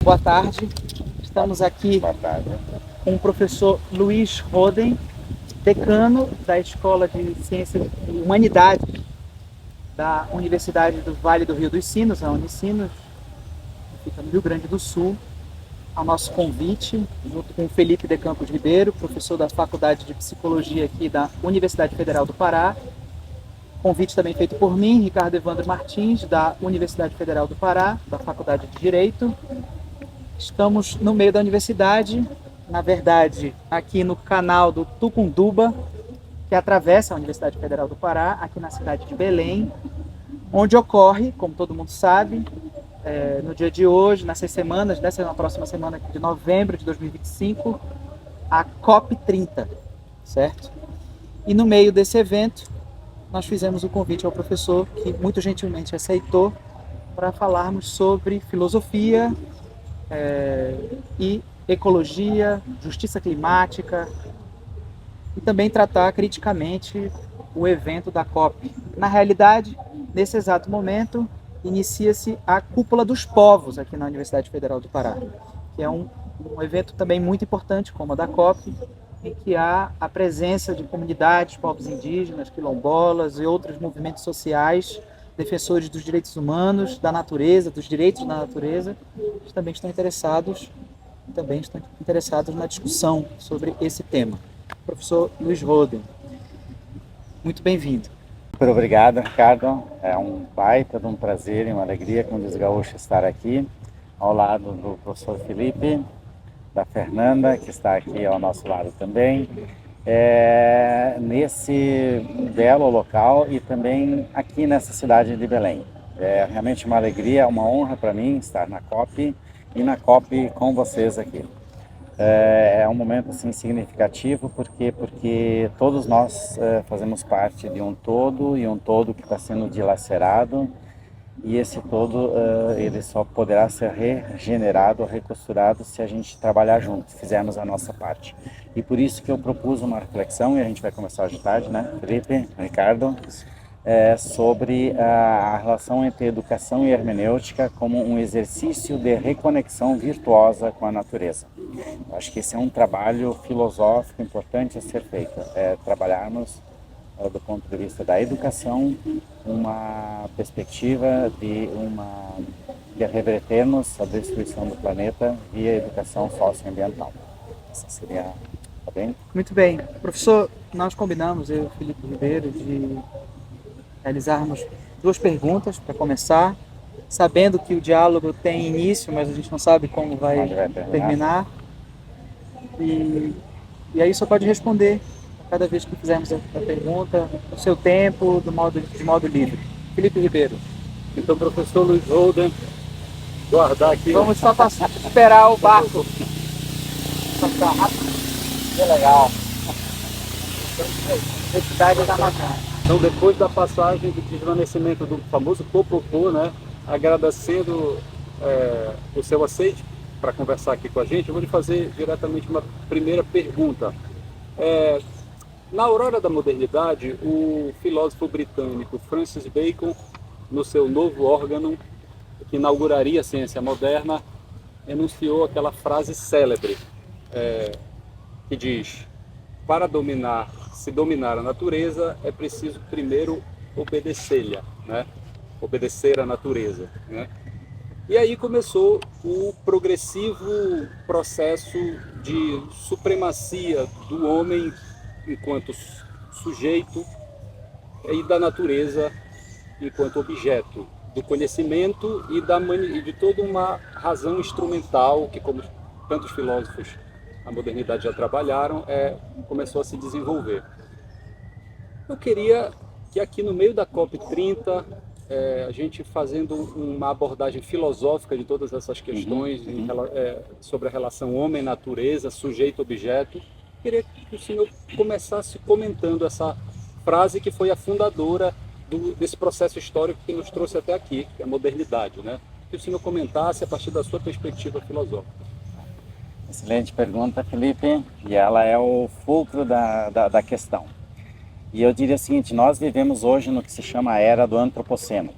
Boa tarde, estamos aqui com o professor Luiz Roden, decano da Escola de Ciências e Humanidades da Universidade do Vale do Rio dos Sinos, a Unicinos, que fica no Rio Grande do Sul, ao nosso convite, junto com o Felipe de Campos Ribeiro, professor da Faculdade de Psicologia aqui da Universidade Federal do Pará. Convite também feito por mim, Ricardo Evandro Martins, da Universidade Federal do Pará, da Faculdade de Direito. Estamos no meio da universidade, na verdade, aqui no canal do Tucunduba, que atravessa a Universidade Federal do Pará, aqui na cidade de Belém, onde ocorre, como todo mundo sabe, no dia de hoje, nessas semanas, na próxima semana de novembro de 2025, a COP30, certo? E no meio desse evento, nós fizemos o convite ao professor, que muito gentilmente aceitou, para falarmos sobre filosofia, e ecologia, justiça climática e também tratar criticamente o evento da COP. Na realidade, nesse exato momento, inicia-se a Cúpula dos Povos aqui na Universidade Federal do Pará, que é um evento também muito importante, como a da COP, em que há a presença de comunidades, povos indígenas, quilombolas e outros movimentos sociais, defensores dos direitos humanos, da natureza, dos direitos da natureza, que também estão interessados na discussão sobre esse tema. Professor Luiz Roden, muito bem-vindo. Muito obrigado, Ricardo. É um baita de um prazer e uma alegria, como diz Gaúcho, estar aqui ao lado do professor Felipe, da Fernanda, que está aqui ao nosso lado também, nesse belo local e também aqui nessa cidade de Belém. É realmente uma alegria, uma honra para mim estar na COP e na COP com vocês aqui. É um momento assim significativo porque todos nós fazemos parte de um todo e um todo que está sendo dilacerado, e esse todo ele só poderá ser regenerado, recosturado se a gente trabalhar junto, fizermos a nossa parte. E por isso que eu propus uma reflexão, e a gente vai começar hoje de tarde, né, Felipe, Ricardo, sobre a relação entre educação e hermenêutica como um exercício de reconexão virtuosa com a natureza. Eu acho que esse é um trabalho filosófico importante a ser feito, trabalharmos do ponto de vista da educação, uma perspectiva de revertermos a destruição do planeta via educação socioambiental. Essa seria, tá bem? Muito bem. Professor, nós combinamos, eu e o Felipe Ribeiro, de realizarmos duas perguntas para começar, sabendo que o diálogo tem início, mas a gente não sabe como vai terminar. E aí só pode responder cada vez que fizermos a pergunta, no seu tempo, de modo livre. Felipe Ribeiro. Então, professor Luiz Roden, guardar aqui. Vamos só esperar o barco passar rápido. Que legal. Universidade da Amazônia. Então, depois da passagem do desvanecimento do famoso Popopô, né, agradecendo o seu aceite para conversar aqui com a gente, eu vou lhe fazer diretamente uma primeira pergunta. Na aurora da modernidade, o filósofo britânico Francis Bacon, no seu novo órgão, que inauguraria a ciência moderna, enunciou aquela frase célebre, que diz: para se dominar a natureza, é preciso primeiro obedecê-la, né? Obedecer à natureza, né? E aí começou o progressivo processo de supremacia do homem enquanto sujeito e da natureza enquanto objeto do conhecimento e de toda uma razão instrumental que, como tantos filósofos na modernidade já trabalharam, começou a se desenvolver. Eu queria que aqui no meio da COP30, a gente fazendo uma abordagem filosófica de todas essas questões sobre a relação homem-natureza, sujeito-objeto, queria que o senhor começasse comentando essa frase que foi a fundadora desse processo histórico que nos trouxe até aqui, que é a modernidade, né? Que o senhor comentasse a partir da sua perspectiva filosófica. Excelente pergunta, Felipe, e ela é o fulcro da questão. E eu diria o seguinte: nós vivemos hoje no que se chama a era do antropoceno.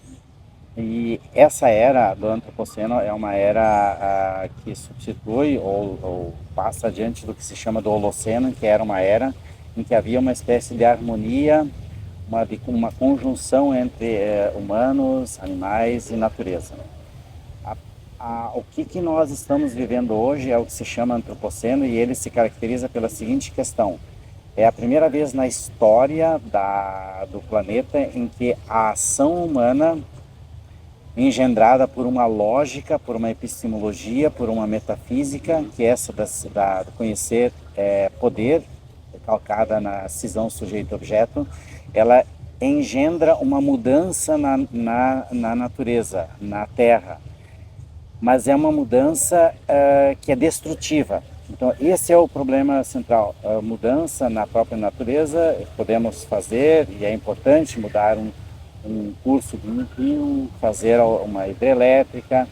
E essa era do Antropoceno é uma era que substitui ou passa adiante do que se chama do Holoceno, que era uma era em que havia uma espécie de harmonia, uma conjunção entre humanos, animais e natureza. O que nós estamos vivendo hoje é o que se chama Antropoceno, e ele se caracteriza pela seguinte questão: é a primeira vez na história do planeta em que a ação humana, engendrada por uma lógica, por uma epistemologia, por uma metafísica, que é essa do conhecer poder, calcada na cisão sujeito-objeto, ela engendra uma mudança na natureza, na Terra. Mas é uma mudança que é destrutiva. Então, esse é o problema central. A mudança na própria natureza, podemos fazer, e é importante mudar um curso de um rio, fazer uma hidrelétrica,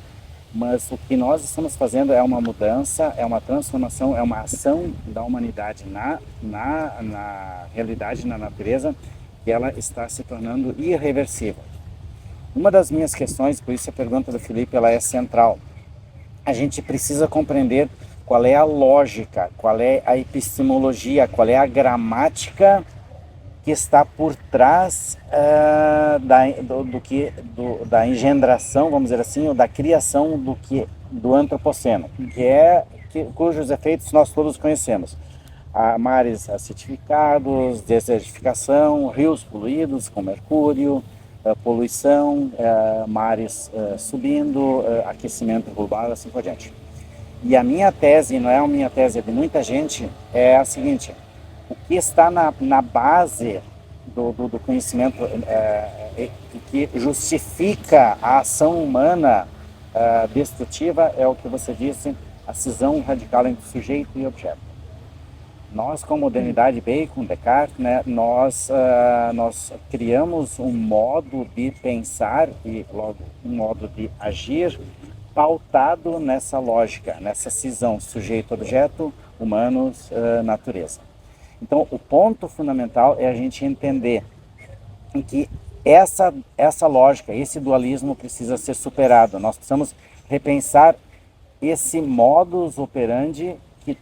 mas o que nós estamos fazendo é uma mudança, é uma transformação, é uma ação da humanidade na realidade, na natureza, que ela está se tornando irreversível. Uma das minhas questões, por isso a pergunta do Felipe, ela é central. A gente precisa compreender qual é a lógica, qual é a epistemologia, qual é a gramática que está por trás da engendração, vamos dizer assim, ou da criação do Antropoceno, cujos efeitos nós todos conhecemos. Mares acidificados, desertificação, rios poluídos com mercúrio, poluição, mares subindo, aquecimento global, assim por diante. E a minha tese, não é a minha tese, é de muita gente, é a seguinte: o que está na base do conhecimento que justifica a ação humana destrutiva é o que você disse, a cisão radical entre sujeito e objeto. Nós, com a modernidade, Bacon, Descartes, né, nós criamos um modo de pensar e logo um modo de agir pautado nessa lógica, nessa cisão sujeito-objeto, humanos, natureza. Então, o ponto fundamental é a gente entender que essa lógica, esse dualismo precisa ser superado. Nós precisamos repensar esse modus operandi que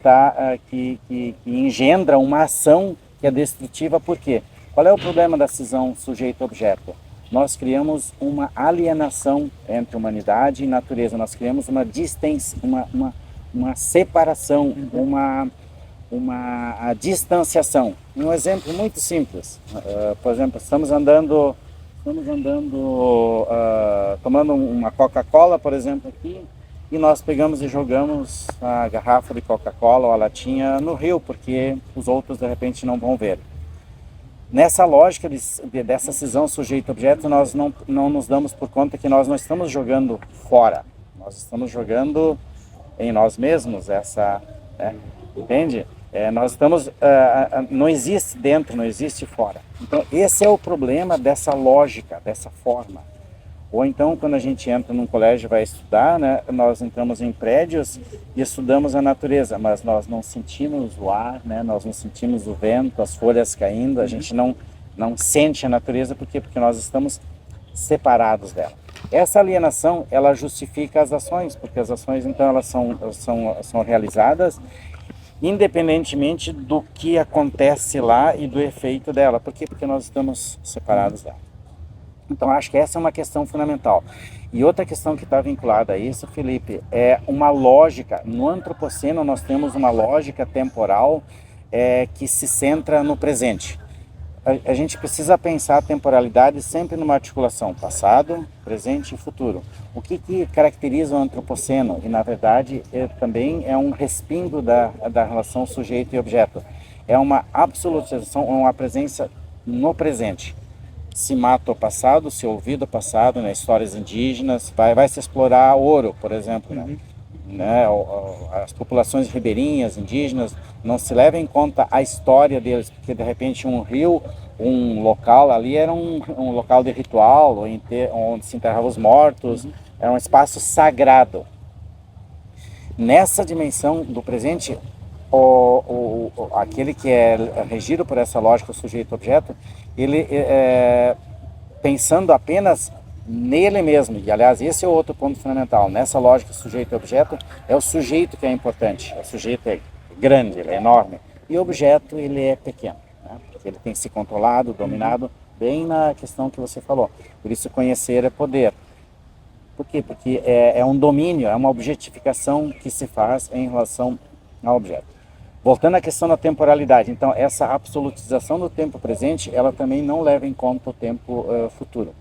engendra uma ação que é destrutiva. Por quê? Qual é o problema da cisão sujeito-objeto? Nós criamos uma alienação entre humanidade e natureza. Nós criamos uma separação, uma distanciação. Um exemplo muito simples. Por exemplo, estamos andando tomando uma Coca-Cola, por exemplo, aqui, e nós pegamos e jogamos a garrafa de Coca-Cola ou a latinha no rio, porque os outros de repente não vão ver. Nessa lógica dessa cisão sujeito-objeto, nós não nos damos por conta que nós não estamos jogando fora, nós estamos jogando em nós mesmos, entende? Nós estamos, não existe dentro, não existe fora. Então esse é o problema dessa lógica, dessa forma. Ou então, quando a gente entra num colégio e vai estudar, né, nós entramos em prédios e estudamos a natureza, mas nós não sentimos o ar, né, nós não sentimos o vento, as folhas caindo, a gente não sente a natureza, por quê? Porque nós estamos separados dela. Essa alienação, ela justifica as ações, porque as ações, então, elas são realizadas independentemente do que acontece lá e do efeito dela. Por quê? Porque nós estamos separados dela. Então, acho que essa é uma questão fundamental. E outra questão que está vinculada a isso, Felipe, é uma lógica. No Antropoceno, nós temos uma lógica temporal que se centra no presente. A gente precisa pensar a temporalidade sempre numa articulação passado, presente e futuro. O que caracteriza o Antropoceno? E, na verdade, também é um respingo da relação sujeito e objeto. É uma absolutização, uma presença no presente. Se mata o passado, se olvida o passado, né? Histórias indígenas, vai se explorar ouro, por exemplo, né? As populações ribeirinhas, indígenas, não se leva em conta a história deles, porque de repente um rio, um local ali era um local de ritual, onde se enterravam os mortos, era um espaço sagrado. Nessa dimensão do presente, aquele que é regido por essa lógica sujeito-objeto, ele, pensando apenas nele mesmo. E, aliás, esse é o outro ponto fundamental. Nessa lógica sujeito e objeto, é o sujeito que é importante. O sujeito é grande, ele é enorme. E o objeto, ele é pequeno, né? Porque ele tem que ser controlado, dominado, bem na questão que você falou. Por isso, conhecer é poder. Por quê? Porque é um domínio, é uma objetificação que se faz em relação ao objeto. Voltando à questão da temporalidade, então essa absolutização do tempo presente, ela também não leva em conta o tempo futuro.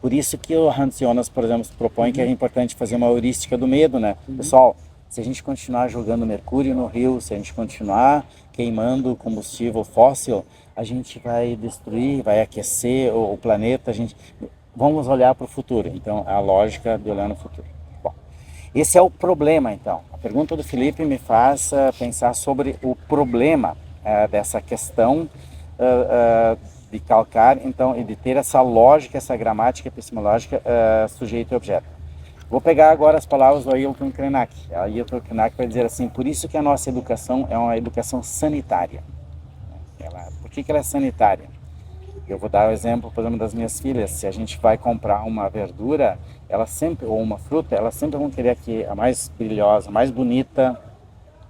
Por isso que o Hans Jonas, por exemplo, propõe que é importante fazer uma heurística do medo, né? Pessoal, se a gente continuar jogando mercúrio no rio, se a gente continuar queimando combustível fóssil, a gente vai destruir, vai aquecer o planeta, vamos olhar para o futuro. Então, a lógica de olhar no futuro. Bom, esse é o problema, então. A pergunta do Felipe me faz pensar sobre o problema dessa questão de calcar, então, e de ter essa lógica, essa gramática epistemológica sujeito e objeto. Vou pegar agora as palavras do Ailton Krenak. A Ailton Krenak vai dizer assim: por isso que a nossa educação é uma educação sanitária. Por que ela é sanitária? Eu vou dar o exemplo, por exemplo, das minhas filhas. Se a gente vai comprar uma verdura, ela sempre, ou uma fruta, elas sempre vão querer aqui a mais brilhosa, mais bonita,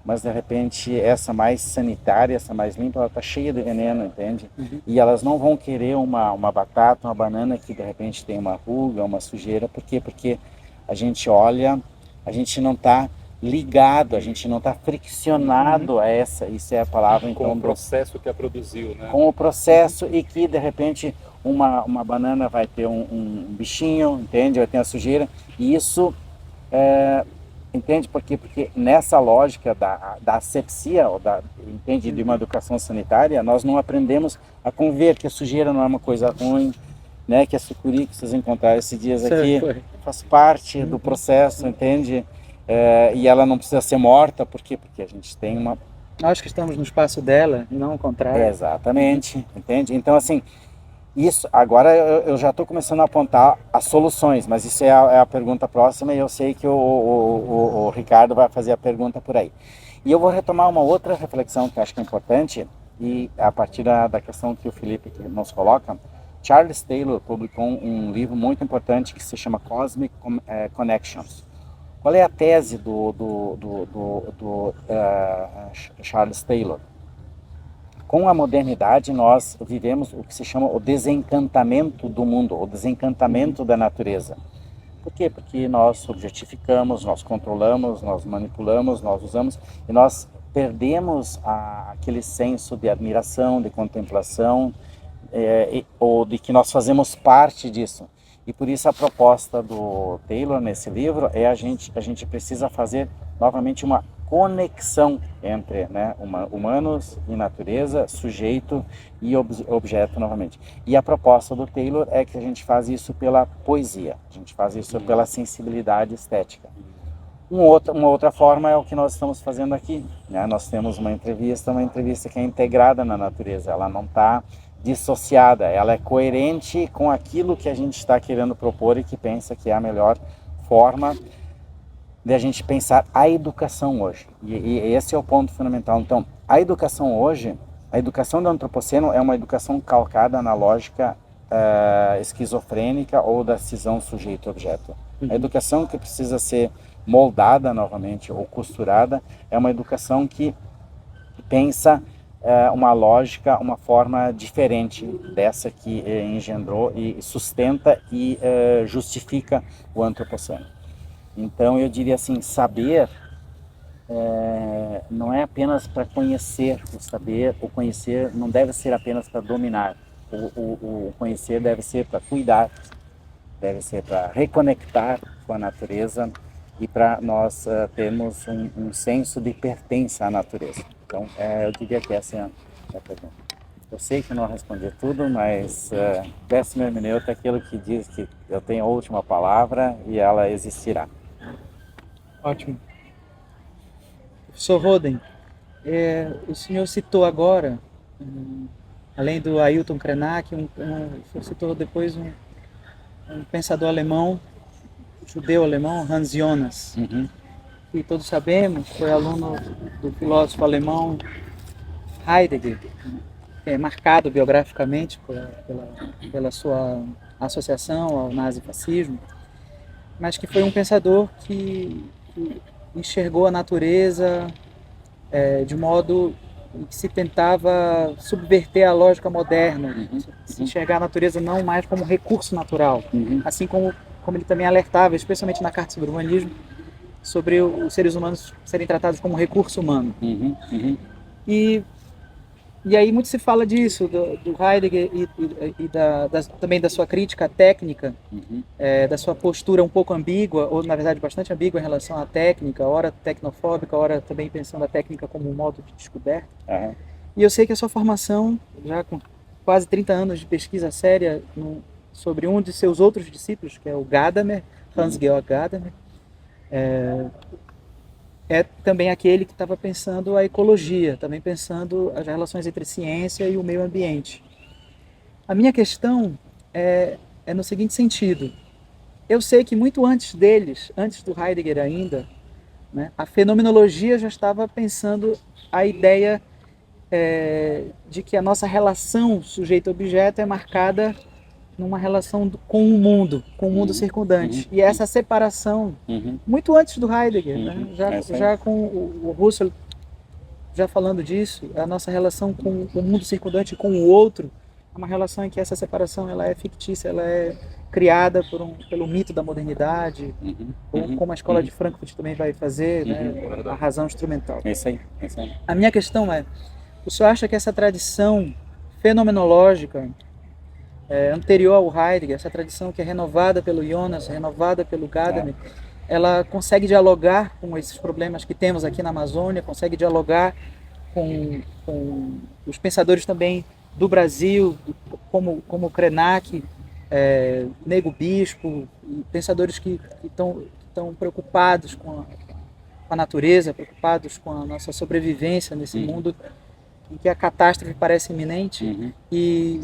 mas de repente essa mais sanitária, essa mais limpa, ela está cheia de veneno, entende? E elas não vão querer uma batata, uma banana que de repente tem uma ruga, uma sujeira. Por quê? Porque a gente olha, a gente não está ligado, a gente não está friccionado a isso é a palavra então, com o processo que a produziu, né? Com o processo e que de repente uma banana vai ter um bichinho, entende? Vai ter uma sujeira, e isso entende por quê? Porque nessa lógica da asepsia, entende, de uma educação sanitária, nós não aprendemos a conviver, que a sujeira não é uma coisa ruim, né? Que a sucuri que vocês encontraram esses dias aqui faz parte do processo, entende? E ela não precisa ser morta, por quê? Porque a gente tem uma... Nós que estamos no espaço dela, não ao contrário. Exatamente, entende? Então, assim, isso, agora eu já estou começando a apontar as soluções, mas isso é a pergunta próxima e eu sei que o Ricardo vai fazer a pergunta por aí. E eu vou retomar uma outra reflexão que eu acho que é importante, e a partir da questão que o Felipe nos coloca. Charles Taylor publicou um livro muito importante que se chama Cosmic Connections. Qual é a tese do Charles Taylor? Com a modernidade, nós vivemos o que se chama o desencantamento do mundo, o desencantamento da natureza. Por quê? Porque nós objetificamos, nós controlamos, nós manipulamos, nós usamos, e nós perdemos aquele senso de admiração, de contemplação, ou de que nós fazemos parte disso. E por isso a proposta do Taylor nesse livro é a gente precisa fazer novamente uma conexão entre, né, humanos e natureza, sujeito e objeto novamente. E a proposta do Taylor é que a gente faz isso pela poesia, a gente faz isso pela sensibilidade estética. Uma outra forma é o que nós estamos fazendo aqui, né? Nós temos uma entrevista que é integrada na natureza, ela não está dissociada, ela é coerente com aquilo que a gente está querendo propor e que pensa que é a melhor forma de a gente pensar a educação hoje. E esse é o ponto fundamental. Então, a educação hoje, a educação do antropoceno é uma educação calcada na lógica esquizofrênica ou da cisão sujeito-objeto. A educação que precisa ser moldada novamente ou costurada é uma educação que pensa uma lógica, uma forma diferente dessa que engendrou e sustenta e justifica o antropoceno. Então eu diria assim, saber não é apenas para conhecer, o conhecer não deve ser apenas para dominar, o conhecer deve ser para cuidar, deve ser para reconectar com a natureza e para nós termos um senso de pertença à natureza. Então, eu diria que essa é a pergunta. Eu sei que não respondi tudo, mas décimo hermeneuta é aquilo que diz que eu tenho a última palavra e ela existirá. Ótimo. Professor Roden, o senhor citou agora, além do Ailton Krenak, o senhor citou depois um pensador alemão, judeu alemão, Hans Jonas. Que todos sabemos, foi aluno do filósofo alemão Heidegger, que é marcado biograficamente pela sua associação ao nazifascismo, mas que foi um pensador que enxergou a natureza de modo que se tentava subverter a lógica moderna, se enxergar a natureza não mais como recurso natural, assim como ele também alertava, especialmente na Carta sobre o Humanismo, sobre os seres humanos serem tratados como recurso humano. E aí muito se fala disso, do Heidegger e também da sua crítica técnica, da sua postura um pouco ambígua, ou na verdade bastante ambígua em relação à técnica, ora tecnofóbica, ora também pensando a técnica como um modo de descoberta. E eu sei que a sua formação, já com quase 30 anos de pesquisa séria sobre um de seus outros discípulos, que é o Gadamer, Hans-Georg Gadamer, é também aquele que estava pensando a ecologia, também pensando as relações entre ciência e o meio ambiente. A minha questão é no seguinte sentido. Eu sei que muito antes deles, antes do Heidegger ainda, né, a fenomenologia já estava pensando a ideia de que a nossa relação sujeito-objeto é marcada numa relação com o mundo circundante. E essa separação, muito antes do Heidegger, né? já com o Husserl já falando disso, a nossa relação com o mundo circundante e com o outro, é uma relação em que essa separação ela é fictícia, ela é criada pelo mito da modernidade, ou como a escola de Frankfurt também vai fazer, né? A razão instrumental. É isso aí. A minha questão é, o senhor acha que essa tradição fenomenológica anterior ao Heidegger, essa tradição que é renovada pelo Jonas, renovada pelo Gadamer, ela consegue dialogar com esses problemas que temos aqui na Amazônia, consegue dialogar com os pensadores também do Brasil, como Krenak, Nego Bispo, pensadores que estão preocupados com a natureza, preocupados com a nossa sobrevivência nesse mundo em que a catástrofe parece iminente. E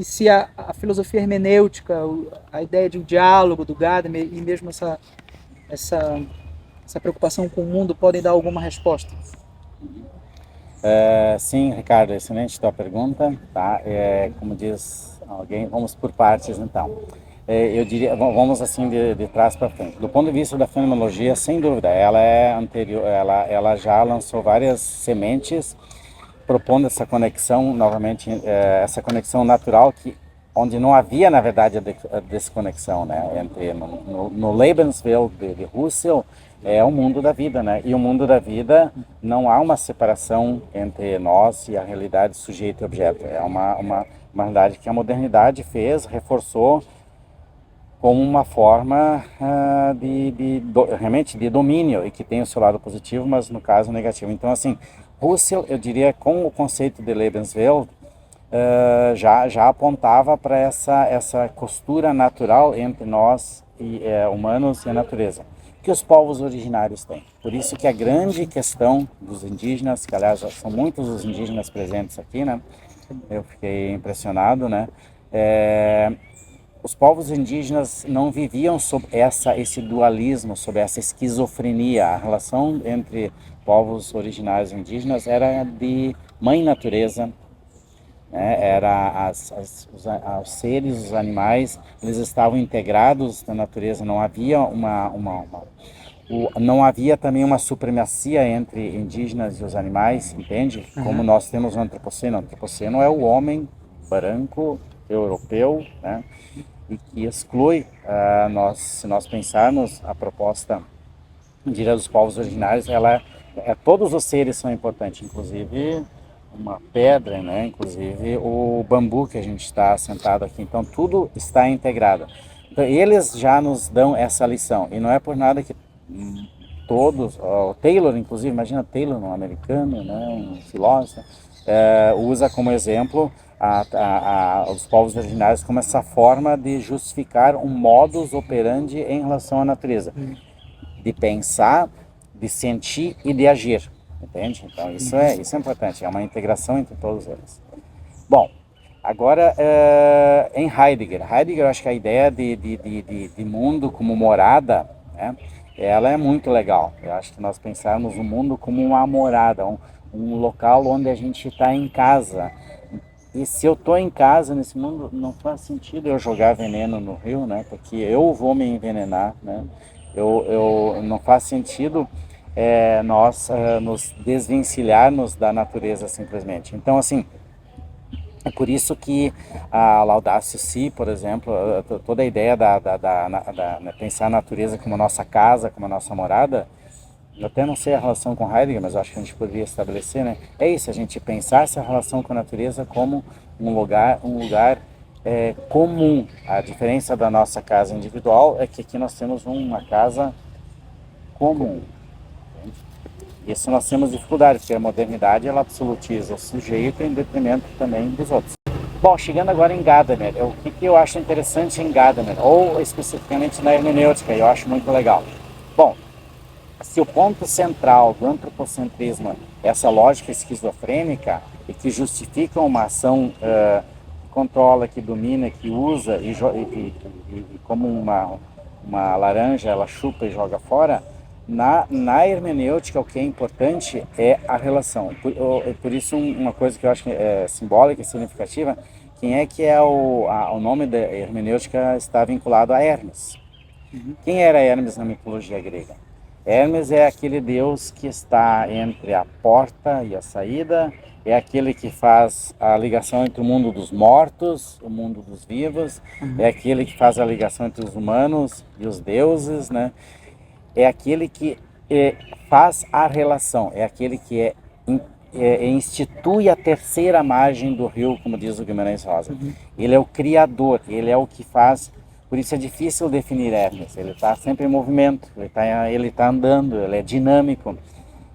se a filosofia hermenêutica, a ideia de um diálogo do Gadamer e mesmo essa preocupação com o mundo podem dar alguma resposta? Sim, Ricardo, excelente tua pergunta. Tá? Como diz alguém, vamos por partes então. Eu diria, vamos assim de trás para frente. Do ponto de vista da fenomenologia, sem dúvida, ela é anterior, ela já lançou várias sementes propondo essa conexão, novamente, essa conexão natural, onde não havia, na verdade, a desconexão, né? Entre, no Lebenswelt de Husserl, é o mundo da vida, né? E o mundo da vida não há uma separação entre nós e a realidade sujeito e objeto. É uma realidade que a modernidade reforçou como uma forma realmente de domínio, e que tem o seu lado positivo, mas no caso negativo. Então, assim, Husserl, eu diria, com o conceito de Lebenswelt, já apontava para essa costura natural entre nós humanos e a natureza, que os povos originários têm. Por isso que a grande questão dos indígenas, que aliás são muitos os indígenas presentes aqui, né? Eu fiquei impressionado, né? Os povos indígenas não viviam sob esse dualismo, sob essa esquizofrenia. A relação entre povos originários e indígenas era de mãe natureza, né? Era os seres, os animais, eles estavam integrados na natureza. Não havia não havia também uma supremacia entre indígenas e os animais, entende? Como nós temos no Antropoceno. O Antropoceno é o homem branco, europeu, né? E que exclui, se nós pensarmos a proposta dos povos originários, todos os seres são importantes, inclusive uma pedra, né? Inclusive o bambu que a gente está sentado aqui. Então tudo está integrado. Então eles já nos dão essa lição, e não é por nada que todos, o Taylor inclusive, imagina Taylor, um americano, né? Um filósofo, usa como exemplo os povos originários como essa forma de justificar um modus operandi em relação à natureza, de pensar, de sentir e de agir, entende? Então isso é importante, é uma integração entre todos eles. Bom, agora em Heidegger, eu acho que a ideia de mundo como morada, né, ela é muito legal. Eu acho que nós pensarmos o mundo como uma morada, um local onde a gente está em casa, E se eu estou em casa nesse mundo, não faz sentido eu jogar veneno no rio, né? Porque eu vou me envenenar, né? Não faz sentido nós nos desvencilharmos da natureza simplesmente. Então, assim, é por isso que a Laudato Si, por exemplo, toda a ideia né, pensar a natureza como a nossa casa, como a nossa morada, eu até não sei a relação com Heidegger, mas eu acho que a gente poderia estabelecer, né? É isso, a gente pensar essa relação com a natureza como um lugar comum. A diferença da nossa casa individual é que aqui nós temos uma casa comum. Isso nós temos dificuldade, porque a modernidade ela absolutiza o sujeito em detrimento também dos outros. Bom, chegando agora em Gadamer, o que eu acho interessante em Gadamer, ou especificamente na hermenêutica, eu acho muito legal. Bom, se o ponto central do antropocentrismo é essa lógica esquizofrênica e que justifica uma ação que controla, que domina, que usa e como uma laranja ela chupa e joga fora, na hermenêutica o que é importante é a relação. Por isso uma coisa que eu acho que é simbólica e significativa, quem é que é o nome da hermenêutica está vinculado a Hermes. Quem era Hermes na mitologia grega? Hermes é aquele deus que está entre a porta e a saída, é aquele que faz a ligação entre o mundo dos mortos, o mundo dos vivos, é aquele que faz a ligação entre os humanos e os deuses, né? É aquele que faz a relação, é aquele que institui a terceira margem do rio, como diz o Guimarães Rosa. Ele é o criador, ele é o que faz. Por isso é difícil definir Hermes. Ele está sempre em movimento, ele tá andando, ele é dinâmico.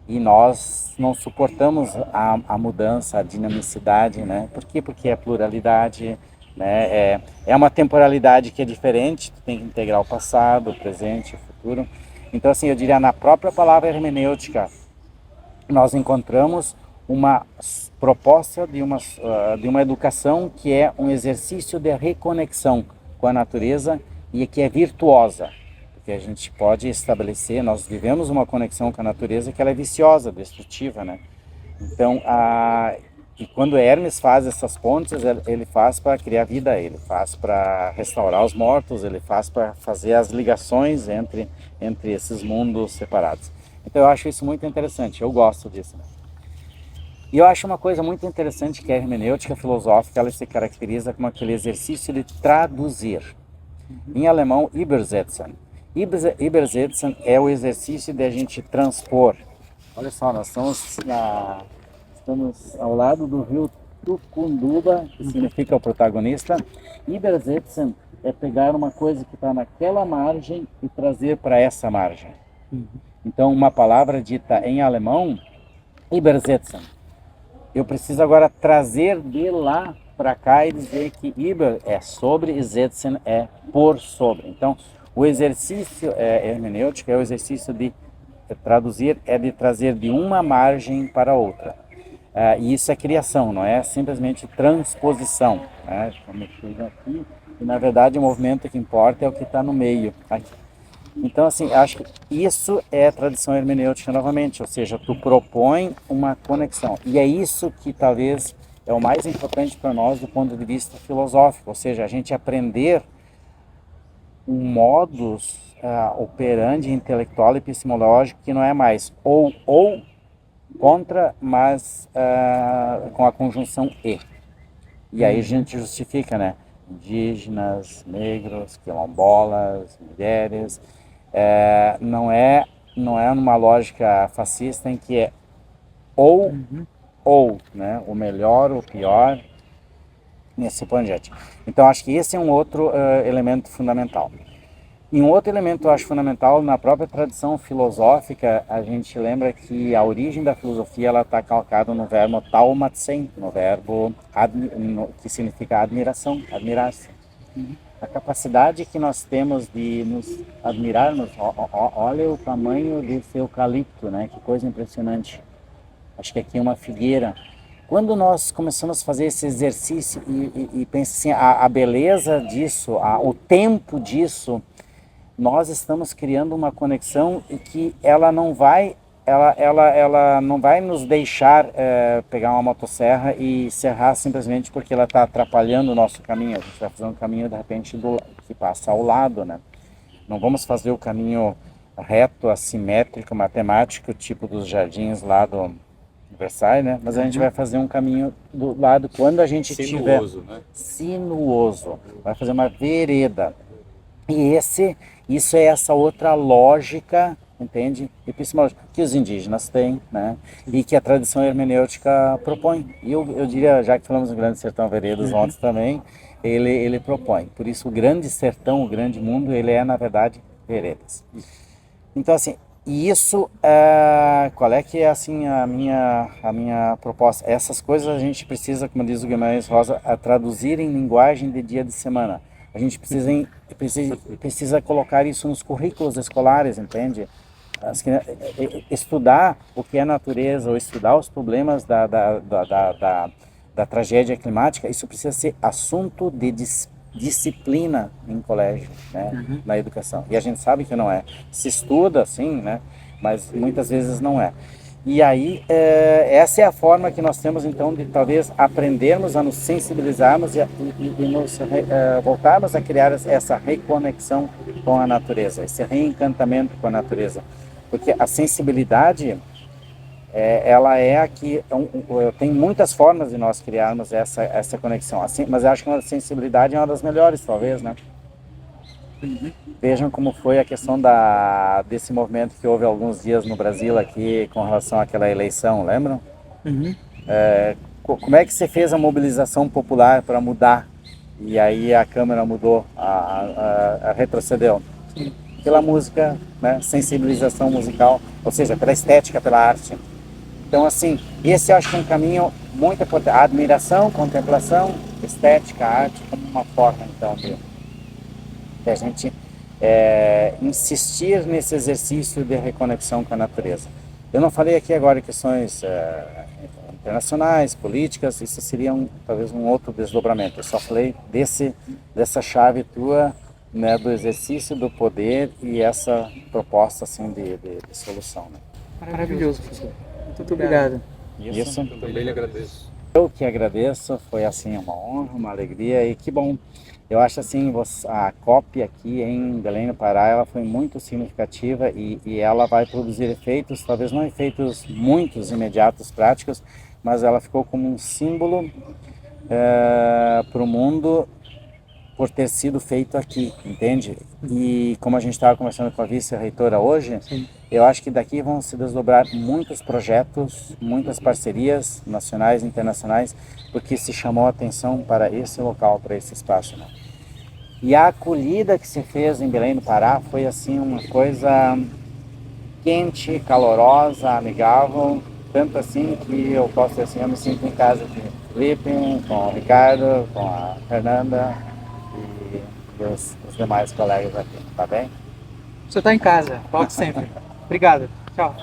E nós não suportamos a mudança, a dinamicidade, né? Por quê? Porque é pluralidade, né? É uma temporalidade que é diferente, tu tem que integrar o passado, o presente, o futuro. Então, assim, eu diria, na própria palavra hermenêutica, nós encontramos uma proposta de uma educação que é um exercício de reconexão com a natureza e que é virtuosa. Porque a gente pode estabelecer, nós vivemos uma conexão com a natureza que ela é viciosa, destrutiva, né? Então, e quando Hermes faz essas pontes, ele faz para criar vida, ele faz para restaurar os mortos, ele faz para fazer as ligações entre esses mundos separados. Então eu acho isso muito interessante, eu gosto disso. Né? E eu acho uma coisa muito interessante que a hermenêutica filosófica, ela se caracteriza como aquele exercício de traduzir. Em alemão, Übersetzen. Übersetzen é o exercício de a gente transpor. Olha só, nós estamos ao lado do rio Tucunduba, que significa o protagonista. Übersetzen é pegar uma coisa que está naquela margem e trazer para essa margem. Então, uma palavra dita em alemão, Übersetzen. Eu preciso agora trazer de lá para cá e dizer que Über é sobre e Setzen é por sobre. Então, o exercício hermenêutico é o exercício de traduzir, é de trazer de uma margem para outra. E isso é criação, não é simplesmente transposição. Né? Como eu fiz aqui, e na verdade o movimento que importa é o que está no meio. Aqui. Então, assim, acho que isso é tradição hermenêutica novamente, ou seja, tu propõe uma conexão. E é isso que talvez é o mais importante para nós do ponto de vista filosófico, ou seja, a gente aprender um modus operandi intelectual e epistemológico que não é mais ou contra, mas com a conjunção e. E aí a gente justifica, né? Indígenas, negros, quilombolas, mulheres. Não é numa lógica fascista em que é ou, né? O melhor, o pior, e assim por diante. Então acho que esse é um outro elemento fundamental. E um outro elemento eu acho fundamental, na própria tradição filosófica, a gente lembra que a origem da filosofia ela está calcada no verbo taumatsen, no verbo que significa admiração, admirar-se. A capacidade que nós temos de nos admirarmos, olha o tamanho desse eucalipto, né? Que coisa impressionante. Acho que aqui é uma figueira. Quando nós começamos a fazer esse exercício e pensa assim, a beleza disso, o tempo disso, nós estamos criando uma conexão e que ela não vai ela não vai nos deixar pegar uma motosserra e serrar simplesmente porque ela está atrapalhando o nosso caminho. A gente vai fazer um caminho, de repente, que passa ao lado, né? Não vamos fazer o caminho reto, assimétrico, matemático, tipo dos jardins lá do Versailles, né? Mas a gente vai fazer um caminho do lado, quando a gente tiver Sinuoso, né? sinuoso, vai fazer uma vereda. E isso é essa outra lógica, entende? Epistemológica, que os indígenas têm, né? E que a tradição hermenêutica propõe. E eu diria, já que falamos do Grande Sertão Veredas ontem também, ele propõe. Por isso o Grande Sertão, o Grande Mundo, ele é, na verdade, veredas. Então, assim, isso, qual é que é, assim, a minha proposta? Essas coisas a gente precisa, como diz o Guimarães Rosa, traduzir em linguagem de dia de semana. A gente precisa colocar isso nos currículos escolares, entende? Estudar o que é natureza, ou estudar os problemas da tragédia climática, isso precisa ser assunto de disciplina em colégio, né? Na educação. E a gente sabe que não é. Se estuda, sim, né? Mas muitas vezes não é. E aí, essa é a forma que nós temos, então, de talvez aprendermos a nos sensibilizarmos e nos voltarmos a criar essa reconexão com a natureza, esse reencantamento com a natureza. Porque a sensibilidade, ela é aqui, tem muitas formas de nós criarmos essa conexão, assim, mas eu acho que a sensibilidade é uma das melhores, talvez, né? Vejam como foi a questão desse movimento que houve há alguns dias no Brasil aqui com relação àquela eleição, lembram? Como é que você fez a mobilização popular para mudar? E aí a Câmara mudou, retrocedeu. Pela música, né? Sensibilização musical, ou seja, pela estética, pela arte. Então, assim, esse eu acho que é um caminho muito importante. A admiração, contemplação, estética, arte, como uma forma, então, de a gente insistir nesse exercício de reconexão com a natureza. Eu não falei aqui agora questões internacionais, políticas, isso seria talvez um outro desdobramento. Eu só falei dessa chave tua, né, do exercício do poder e essa proposta assim de solução. Né? Maravilhoso, professor. Muito obrigado. Isso. Eu também lhe agradeço. Eu que agradeço, foi assim uma honra, uma alegria e que bom. Eu acho assim, a COP aqui em Belém do Pará, ela foi muito significativa e ela vai produzir efeitos, talvez não efeitos muitos imediatos, práticos, mas ela ficou como um símbolo para o mundo por ter sido feito aqui, entende? E como a gente estava conversando com a vice-reitora hoje, eu acho que daqui vão se desdobrar muitos projetos, muitas parcerias nacionais e internacionais, porque se chamou a atenção para esse local, para esse espaço. Né? E a acolhida que se fez em Belém do Pará foi assim uma coisa quente, calorosa, amigável, tanto assim que eu posso dizer assim, eu me sinto em casa de Felipe, com o Ricardo, com a Fernanda, e os demais colegas aqui, tá bem? Você está em casa, volte sempre. Obrigado. Tchau.